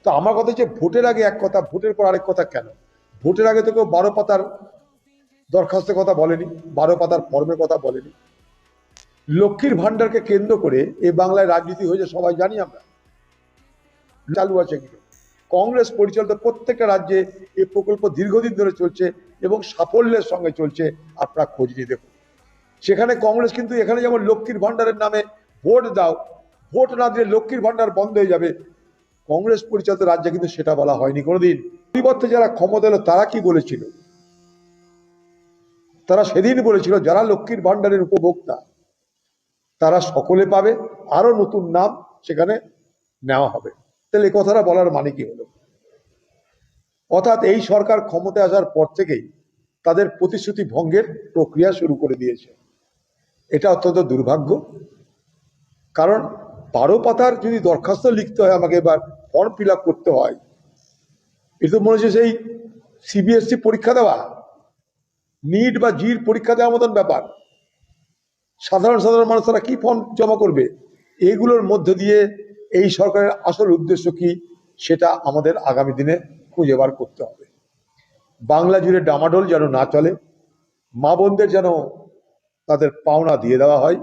তো আমার কথা হচ্ছে ভোটের আগে এক কথা, ভোটের পর আরেক কথা কেন? ভোটের আগে তো কেউ 12 পাতার দরখাস্তের কথা বলেনি, 12 পাতার ফর্মের কথা বলেনি। লক্ষ্মীর ভান্ডারকে কেন্দ্র করে এই বাংলায় রাজনীতি হয়েছে সবাই জানি আমরা, চালু আছে কিন্তু কংগ্রেস পরিচালিত প্রত্যেকটা রাজ্যে এই প্রকল্প দীর্ঘদিন ধরে চলছে এবং সাফল্যের সঙ্গে চলছে। আপনারা খোঁজ নিয়ে দেখুন, সেখানে কংগ্রেস কিন্তু এখানে যেমন লক্ষ্মীর ভান্ডারের নামে ভোট দাও, ভোট না দিলে লক্ষ্মীর ভান্ডার বন্ধ হয়ে যাবে, কংগ্রেস পরিচালিত রাজ্যে কিন্তু সেটা বলা হয়নি কোনোদিন। পরিবর্তে যারা ক্ষমতা এলো তারা কি বলেছিল? তারা সেদিন বলেছিল যারা লক্ষ্মীর ভান্ডারের উপভোক্তা তারা সকলে পাবে, আরো নতুন নাম সেখানে নেওয়া হবে। তাহলে এই কথাটা বলার মানে কি হলো? অর্থাৎ এই সরকার ক্ষমতায় আসার পর থেকেই তাদের প্রতিশ্রুতি ভঙ্গের প্রক্রিয়া শুরু করে দিয়েছে। এটা অত্যন্ত দুর্ভাগ্য। কারণ 12 পাতার যদি দরখাস্ত লিখতে হয় আমাকে, এবার ফর্ম ফিল আপ করতে হয়, এটা মনে হচ্ছে সেই সিবিএসসি পরীক্ষা দেওয়া, নিট বা জির পরীক্ষা দেওয়ার মতন ব্যাপার। সাধারণ সাধারণ মানুষ তারা কি ফর্ম জমা করবে? এগুলোর মধ্যে দিয়ে এই সরকারের আসল উদ্দেশ্য কি সেটা আমাদের আগামী দিনে খুঁজে বার করতে হবে। বাংলা জুড়ে ডামাডোল যেন না চলে, মা বোনদের যেন তাদের পাওনা দিয়ে দেওয়া হয়,